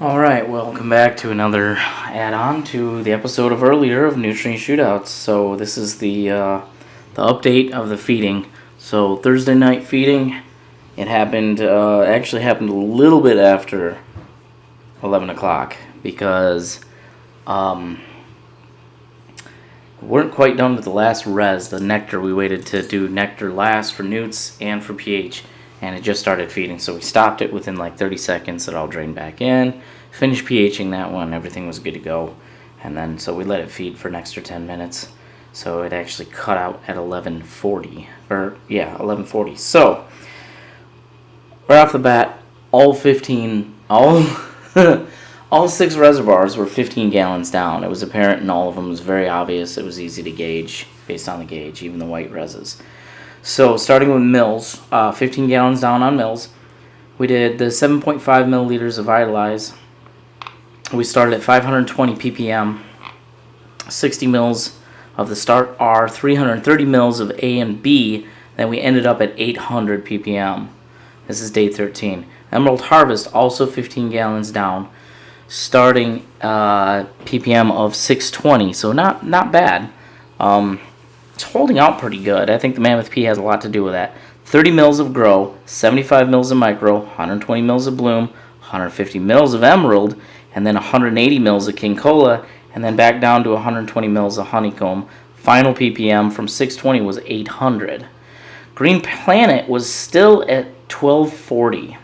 Alright, welcome back to another add-on to the episode of earlier of Nutrient Shootouts. So this is the update of the feeding. So Thursday night feeding, it happened, actually happened a little bit after 11 o'clock because we weren't quite done with the last res, the Nectar. We waited to do Nectar last for newts and for pH. And it just started feeding, so we stopped it within like 30 seconds. It all drained back in, finished pHing that one, everything was good to go. And then, so we let it feed for an extra 10 minutes. So it actually cut out at 11:40, or yeah, 11:40. So, right off the bat, all 6 reservoirs were 15 gallons down. It was apparent in all of them, it was very obvious, it was easy to gauge based on the gauge, even the white reses. So, starting with mils, 15 gallons down on mils. We did the 7.5 milliliters of Vitalize. We started at 520 ppm, 60 mils of the Start R, 330 mils of A and B. Then we ended up at 800 ppm. This is day 13. Emerald Harvest, also 15 gallons down, starting ppm of 620. So not bad. It's holding out pretty good. I think the Mammoth P has a lot to do with that. 30 mils of Grow, 75 mils of Micro, 120 mils of Bloom, 150 mils of Emerald, and then 180 mils of King Cola, and then back down to 120 mils of Honeycomb. Final ppm from 620 was 800. Green Planet was still at 1240.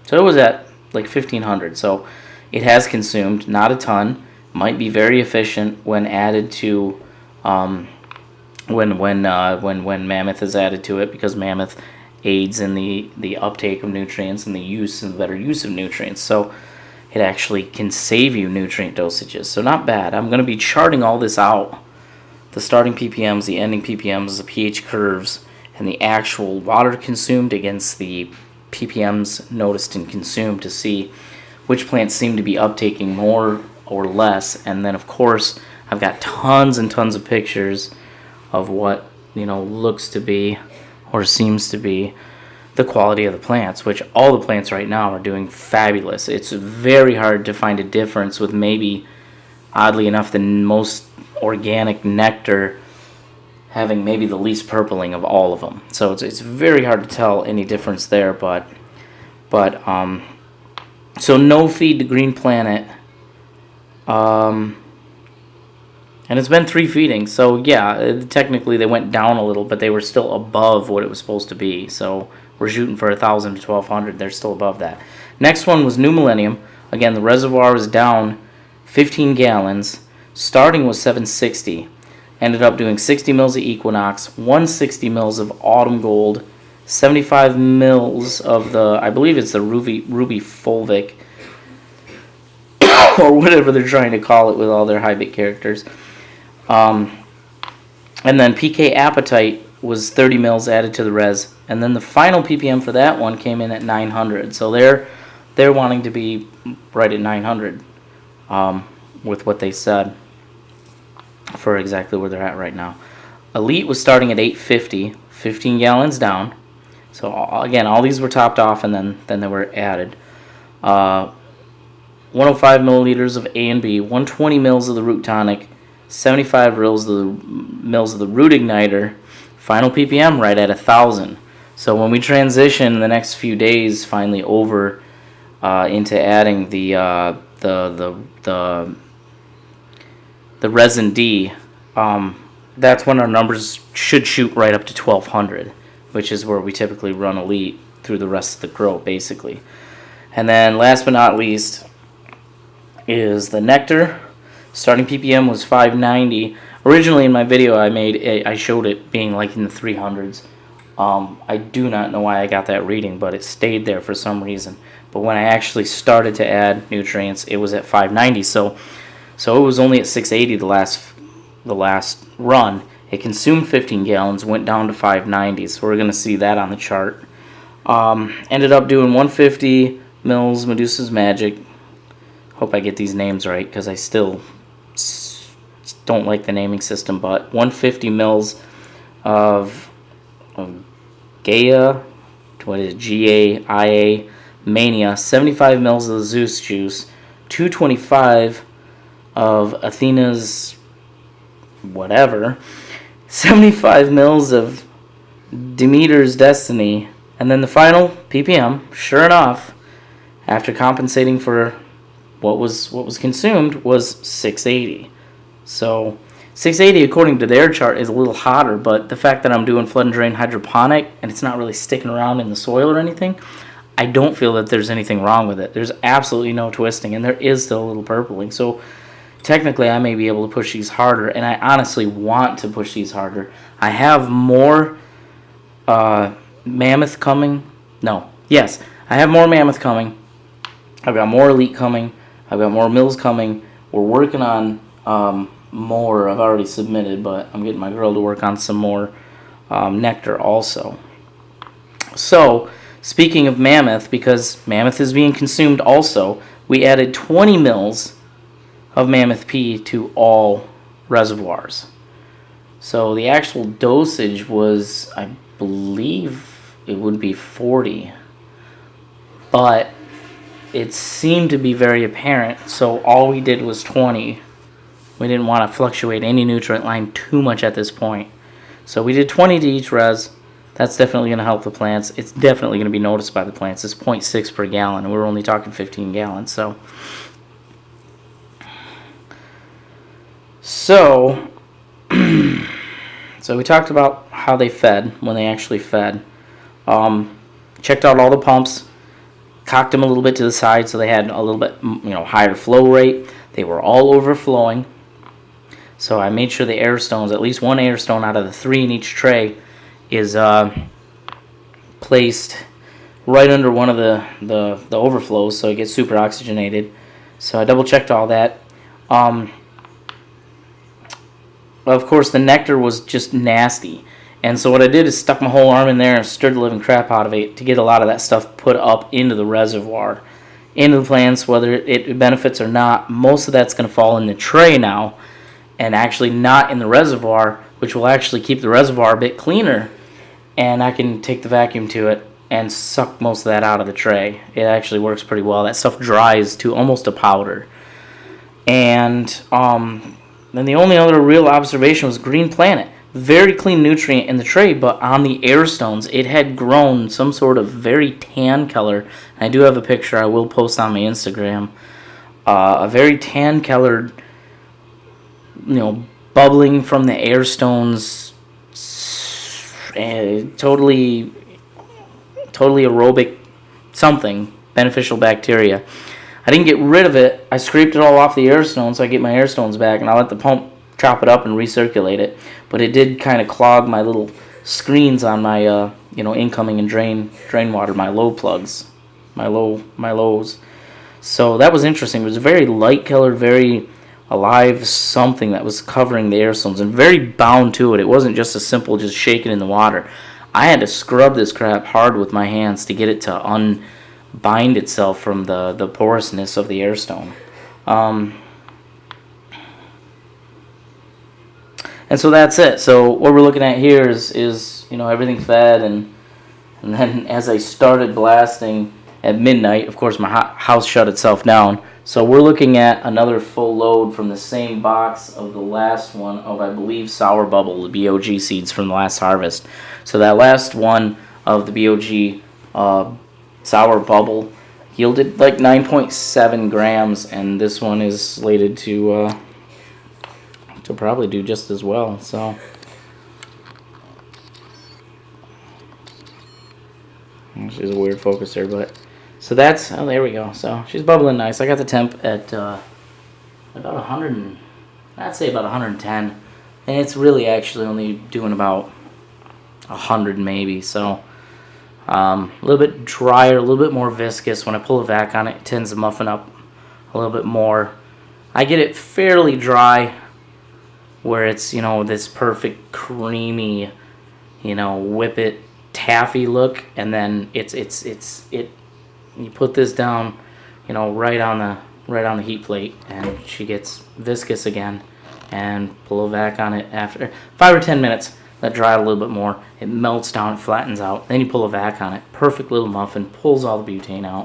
So it was at like 1500. So it has consumed, not a ton. Might be very efficient when added to when Mammoth is added to it, because Mammoth aids in the uptake of nutrients and the better use of nutrients. So it actually can save you nutrient dosages. So not bad. I'm going to be charting all this out. The starting ppms, the ending ppms, the pH curves, and the actual water consumed against the ppms noticed and consumed to see which plants seem to be uptaking more or less. And then, of course, I've got tons and tons of pictures of what, looks to be or seems to be the quality of the plants, which all the plants right now are doing fabulous. It's very hard to find a difference with maybe, oddly enough, the most organic Nectar having maybe the least purpling of all of them. So it's very hard to tell any difference there, but so no feed to Green Planet. And it's been 3 feedings, so yeah, technically they went down a little, but they were still above what it was supposed to be. So we're shooting for 1,000 to 1,200. They're still above that. Next one was New Millennium. Again, the reservoir was down 15 gallons. Starting was 760. Ended up doing 60 mils of Equinox, 160 mils of Autumn Gold, 75 mils of the, I believe it's the Ruby Fulvic, or whatever they're trying to call it with all their high-bit characters. And then PK Appetite was 30 mils added to the res, and then the final ppm for that one came in at 900. So they're wanting to be right at 900 with what they said for exactly where they're at right now. Elite was starting at 850, 15 gallons down. So again, all these were topped off and then they were added. 105 milliliters of A and B, 120 mils of the Root Tonic, 75 mils of the Root Igniter. Final ppm right at 1,000. So when we transition in the next few days, finally over into adding the Resin D, that's when our numbers should shoot right up to 1,200, which is where we typically run Elite through the rest of the grow, basically. And then last but not least is the Nectar. Starting ppm was 590. Originally in my video I showed it being like in the 300s. I do not know why I got that reading, but it stayed there for some reason. But when I actually started to add nutrients, it was at 590. So it was only at 680 the last run. It consumed 15 gallons, went down to 590. So we're going to see that on the chart. Ended up doing 150 mils Medusa's Magic. Hope I get these names right, because I still don't like the naming system, but 150 mils of Gaia, what is Gaia Mania, 75 mils of the Zeus juice, 225 of Athena's whatever, 75 mils of Demeter's Destiny, and then the final ppm, sure enough, after compensating for what was consumed, was 680. So 680, according to their chart, is a little hotter, but the fact that I'm doing flood and drain hydroponic and it's not really sticking around in the soil or anything, I don't feel that there's anything wrong with it. There's absolutely no twisting, and there is still a little purpling. So technically, I may be able to push these harder, and I honestly want to push these harder. I have more Mammoth coming. No. Yes, I have more Mammoth coming. I've got more Elite coming. I've got more Mills coming. We're working on more. I've already submitted, but I'm getting my girl to work on some more Nectar also. So, speaking of Mammoth, because Mammoth is being consumed also, we added 20 mils of Mammoth P to all reservoirs. So the actual dosage was, I believe it would be 40, but it seemed to be very apparent, so all we did was 20. We didn't want to fluctuate any nutrient line too much at this point. So we did 20 to each res. That's definitely going to help the plants. It's definitely going to be noticed by the plants. It's 0.6 per gallon, and we're only talking 15 gallons. So we talked about how they fed, when they actually fed. Checked out all the pumps, cocked them a little bit to the side so they had a little bit higher flow rate. They were all overflowing. So I made sure the air stones, at least one air stone out of the 3 in each tray, is placed right under one of the overflows so it gets super oxygenated. So I double checked all that. Of course, the Nectar was just nasty. And so what I did is stuck my whole arm in there and stirred the living crap out of it to get a lot of that stuff put up into the reservoir, into the plants, whether it benefits or not. Most of that's going to fall in the tray now and actually not in the reservoir, which will actually keep the reservoir a bit cleaner. And I can take the vacuum to it and suck most of that out of the tray. It actually works pretty well. That stuff dries to almost a powder. And then the only other real observation was Green Planet. Very clean nutrient in the tray, but on the air stones, it had grown some sort of very tan color. I do have a picture I will post on my Instagram. A very tan colored, bubbling from the air stones, totally aerobic something, beneficial bacteria. I didn't get rid of it. I scraped it all off the air stones so I get my air stones back, and I let the pump chop it up and recirculate it. But it did kind of clog my little screens on my incoming and drain water, my low plugs, my lows. So that was interesting. It was a very light colored, very alive something that was covering the air stones and very bound to it. It wasn't just a simple just shaking in the water. I had to scrub this crap hard with my hands to get it to unbind itself from the porousness of the air stone. And so that's it. So what we're looking at here is everything fed, and then as I started blasting at midnight, of course my house shut itself down. So we're looking at another full load from the same box of the last one of, I believe, Sour Bubble, the BOG seeds from the last harvest. So that last one of the BOG Sour Bubble yielded like 9.7 grams, and this one is slated to probably do just as well. So she's a weird focus there, but so that's, oh, there we go. So she's bubbling nice. I got the temp at about 100, I'd say about 110, and it's really actually only doing about 100 maybe. So a little bit drier, a little bit more viscous. When I pull a vac on it, it tends to muffin up a little bit more. I get it fairly dry, where it's this perfect creamy, whippet taffy look, and then it. You put this down, right on the heat plate, and she gets viscous again, and pull a vac on it after 5 or 10 minutes. Let dry a little bit more. It melts down, it flattens out. Then you pull a vac on it. Perfect little muffin. Pulls all the butane out.